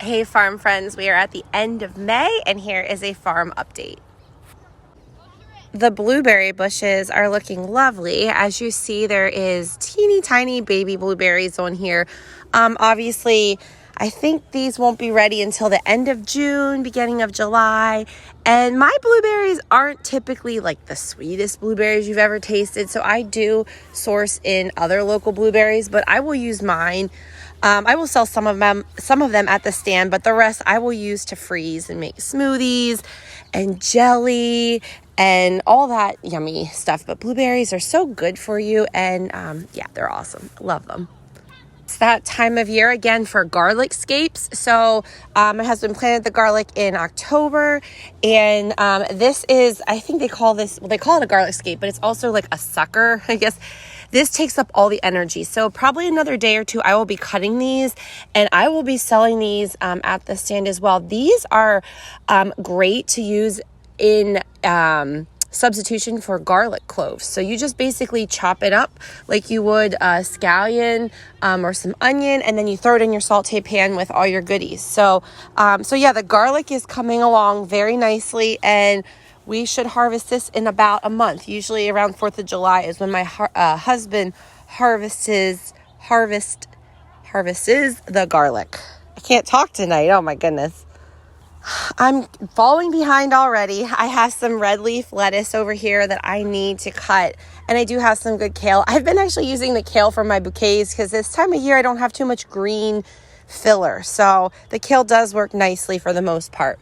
Hey farm friends, we are at the end of May and here is a farm update. The blueberry bushes are looking lovely. As you see, there is teeny tiny baby blueberries on here. Obviously, I think these won't be ready until the end of June, beginning of July. And my blueberries aren't typically like the sweetest blueberries you've ever tasted. So I do source in other local blueberries, but I will use mine. I will sell some of them at the stand, but the rest I will use to freeze and make smoothies and jelly and all that yummy stuff. But blueberries are so good for you, and yeah, they're awesome. Love them. It's that time of year again for garlic scapes. So my husband planted the garlic in October, and this is, I think they call it a garlic scape, but it's also like a sucker, I guess. This takes up all the energy. So probably another day or two, I will be cutting these and I will be selling these at the stand as well. These are great to use in substitution for garlic cloves. So you just basically chop it up like you would a scallion or some onion, and then you throw it in your sauté pan with all your goodies. So yeah, the garlic is coming along very nicely, and we should harvest this in about a month. Usually around 4th of July is when my husband harvests the garlic. I can't talk tonight. Oh my goodness. I'm falling behind already. I have some red leaf lettuce over here that I need to cut. And I do have some good kale. I've been actually using the kale for my bouquets because this time of year I don't have too much green filler. So the kale does work nicely for the most part.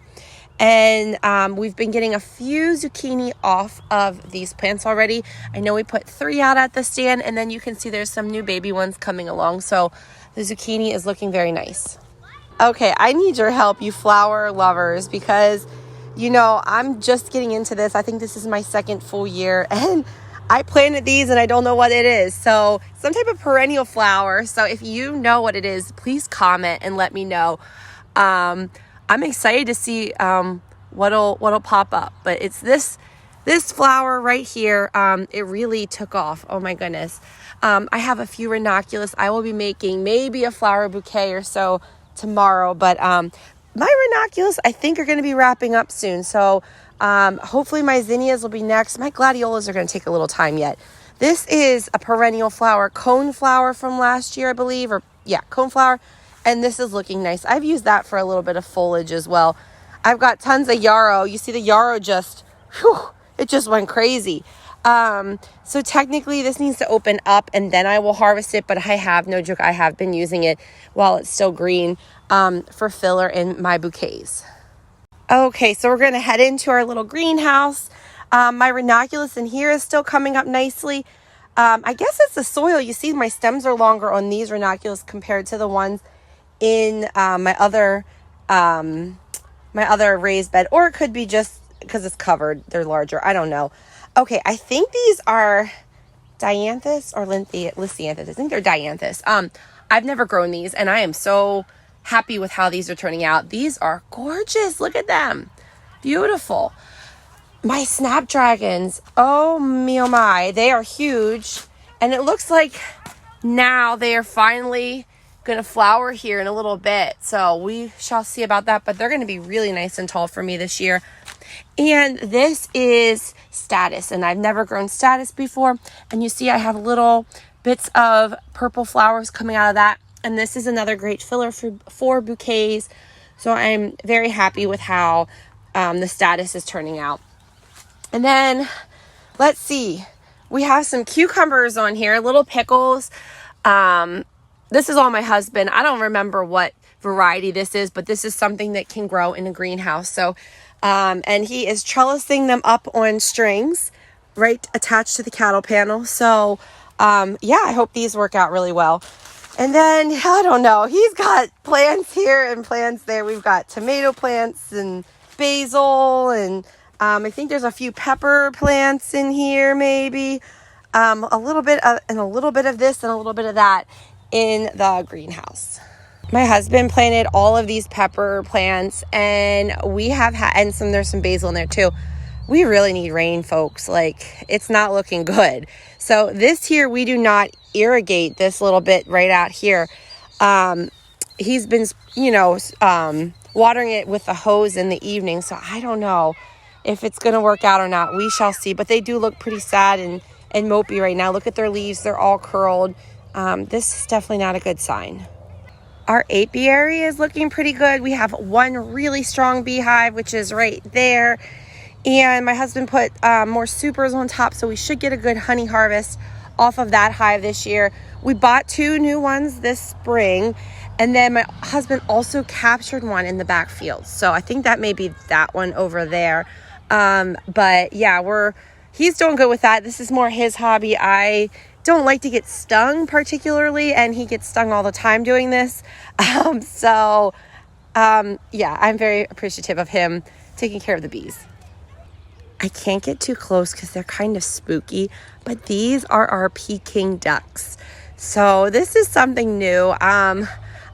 And we've been getting a few zucchini off of these plants already. I know we put 3 out at the stand, and then you can see there's some new baby ones coming along. So the zucchini is looking very nice. Okay, I need your help, you flower lovers, because, you know, I'm just getting into this. I think this is my second full year, and I planted these and I don't know what it is. So some type of perennial flower. So if you know what it is, please comment and let me know. I'm excited to see what'll pop up, but it's this flower right here. It really took off. Oh my goodness. I have a few ranunculus. I will be making maybe a flower bouquet or so tomorrow, but my ranunculus I think are going to be wrapping up soon. So hopefully my zinnias will be next. My gladiolas are going to take a little time yet. This is a perennial flower, cone flower from last year, I believe, cone flower. And this is looking nice. I've used that for a little bit of foliage as well. I've got tons of yarrow. You see the yarrow it just went crazy. So technically this needs to open up and then I will harvest it. But I have, no joke, I have been using it while it's still green for filler in my bouquets. Okay, so we're going to head into our little greenhouse. My ranunculus in here is still coming up nicely. I guess it's the soil. You see my stems are longer on these ranunculus compared to the ones in my other raised bed, or it could be just because it's covered, they're larger. I don't know. Okay, I think these are dianthus or lisianthus. I think they're dianthus. I've never grown these, and I am so happy with how these are turning out. These are gorgeous. Look at them. Beautiful. My snapdragons, oh my, they are huge, and it looks like now they are finally going to flower here in a little bit. So we shall see about that, but they're going to be really nice and tall for me this year. And this is statice, and I've never grown statice before. And you see I have little bits of purple flowers coming out of that. And this is another great filler for bouquets. So I'm very happy with how the statice is turning out. And then let's see, we have some cucumbers on here, little pickles. This is all my husband. I don't remember what variety this is, but this is something that can grow in a greenhouse. So, and he is trellising them up on strings right attached to the cattle panel. So, yeah, I hope these work out really well. And then, I don't know, he's got plants here and plants there. We've got tomato plants and basil, and I think there's a few pepper plants in here, maybe. A little bit of this and a little bit of that in the greenhouse. My husband planted all of these pepper plants, and we have and there's some basil in there too. We really need rain, folks. Like, it's not looking good. So this here, we do not irrigate this little bit right out here. he's been, watering it with the hose in the evening. So I don't know if it's going to work out or not. We shall see. But they do look pretty sad and mopey right now. Look at their leaves. They're all curled. This is definitely not a good sign. Our apiary is looking pretty good. We have one really strong beehive, which is right there. And my husband put more supers on top, so we should get a good honey harvest off of that hive this year. We bought 2 new ones this spring, and then my husband also captured one in the back field. So I think that may be that one over there. But yeah, he's doing good with that. This is more his hobby. I don't like to get stung particularly, and he gets stung all the time doing this. Yeah, I'm very appreciative of him taking care of the bees. I can't get too close because they're kind of spooky, but these are our Peking ducks. So this is something new. I'm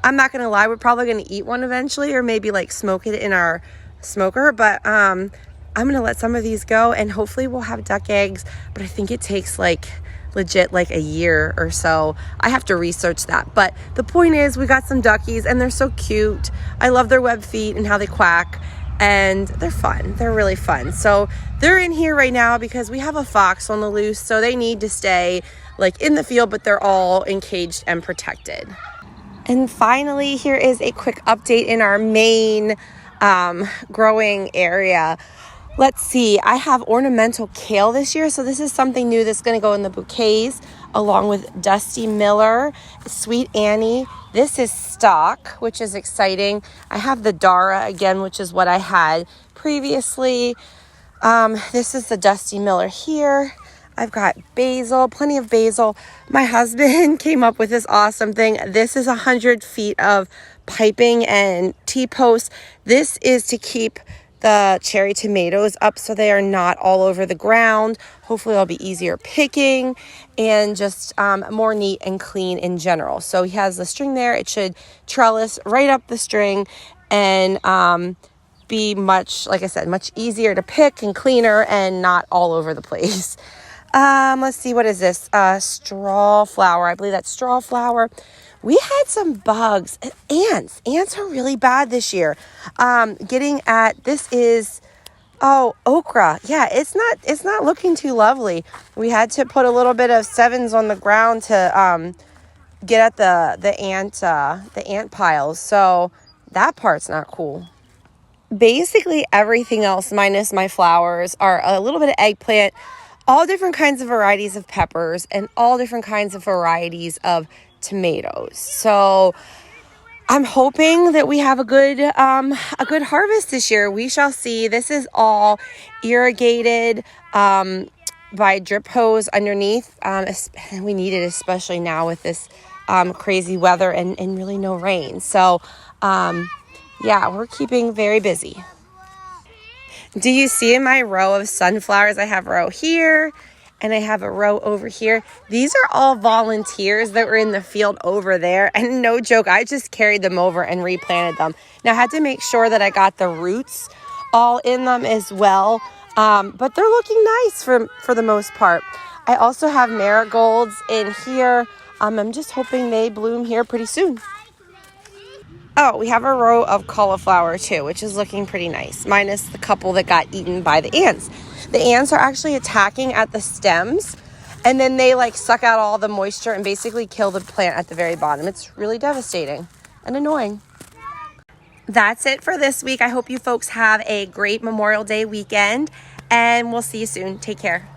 not going to lie, we're probably going to eat one eventually, or maybe like smoke it in our smoker, but I'm going to let some of these go, and hopefully we'll have duck eggs, but I think it takes legit a year or so. I have to research that, but the point is we got some duckies and they're so cute. I love their web feet and how they quack, and they're fun. They're really fun. So they're in here right now because we have a fox on the loose, so they need to stay in the field, but they're all encaged and protected. And finally, here is a quick update in our main growing area. Let's see, I have ornamental kale this year, so this is something new that's going to go in the bouquets along with Dusty Miller, Sweet Annie. This is stock, which is exciting. I have the Dara again, which is what I had previously. This is the Dusty Miller here. I've got basil, plenty of basil. My husband came up with this awesome thing. This is 100 feet of piping and T-posts. This is to keep the cherry tomatoes up so they are not all over the ground. Hopefully it'll be easier picking and just more neat and clean in general. So he has the string there. It should trellis right up the string and be much, like I said, much easier to pick and cleaner and not all over the place. Let's see, what is this? Straw flower. I believe that's straw flower. We had some bugs. Ants. Ants are really bad this year. This is, okra. Yeah, it's not looking too lovely. We had to put a little bit of sevens on the ground to get at the ant piles. So that part's not cool. Basically everything else minus my flowers are a little bit of eggplant, all different kinds of varieties of peppers, and all different kinds of varieties of tomatoes. So I'm hoping that we have a good harvest this year. We shall see. This is all irrigated by drip hose underneath. We need it especially now with this crazy weather and really no rain. So yeah, we're keeping very busy. Do you see in my row of sunflowers, I have a row here and I have a row over here. These are all volunteers that were in the field over there. And no joke, I just carried them over and replanted them. Now I had to make sure that I got the roots all in them as well. But they're looking nice for the most part. I also have marigolds in here. I'm just hoping they bloom here pretty soon. Oh, we have a row of cauliflower too, which is looking pretty nice, minus the couple that got eaten by the ants. The ants are actually attacking at the stems, and then they suck out all the moisture and basically kill the plant at the very bottom. It's really devastating and annoying. That's it for this week. I hope you folks have a great Memorial Day weekend, and we'll see you soon. Take care.